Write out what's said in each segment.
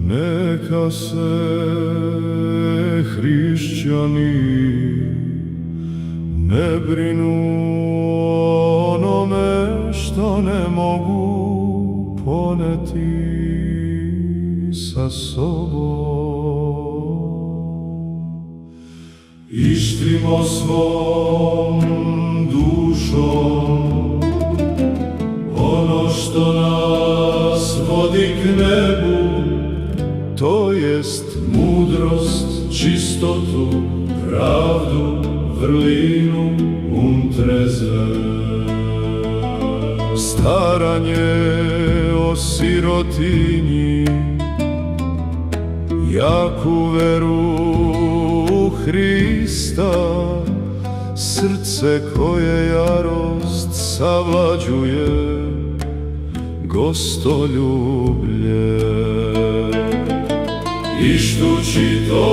Neka se hrišćani ne brinu o onome što ne mogu poneti sa sobom. Ištrimo svom dušom ono što nas vodi k nebu, to jest mudrost, čistotu, pravdu, vrlinu, trezve. Staranje o sirotinji, jaku veru u Hrista, srce koje jarost savlađuje, gostoljublje. Ištući to,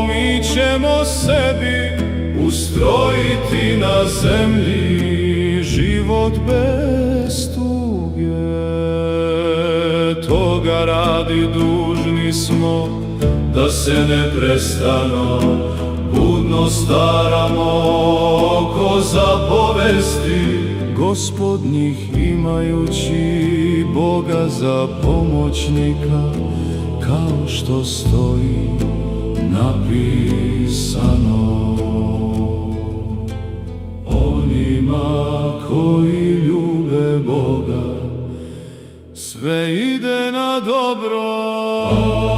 mi ćemo sebi ustrojiti na zemlji život bez tuge. Toga radi dužni smo, da se neprestano budno staramo oko zapovesti Gospodnjih, imajući Boga za pomoćnika, kao što stoji napisano. Onima koji ljube Boga sve ide na dobro.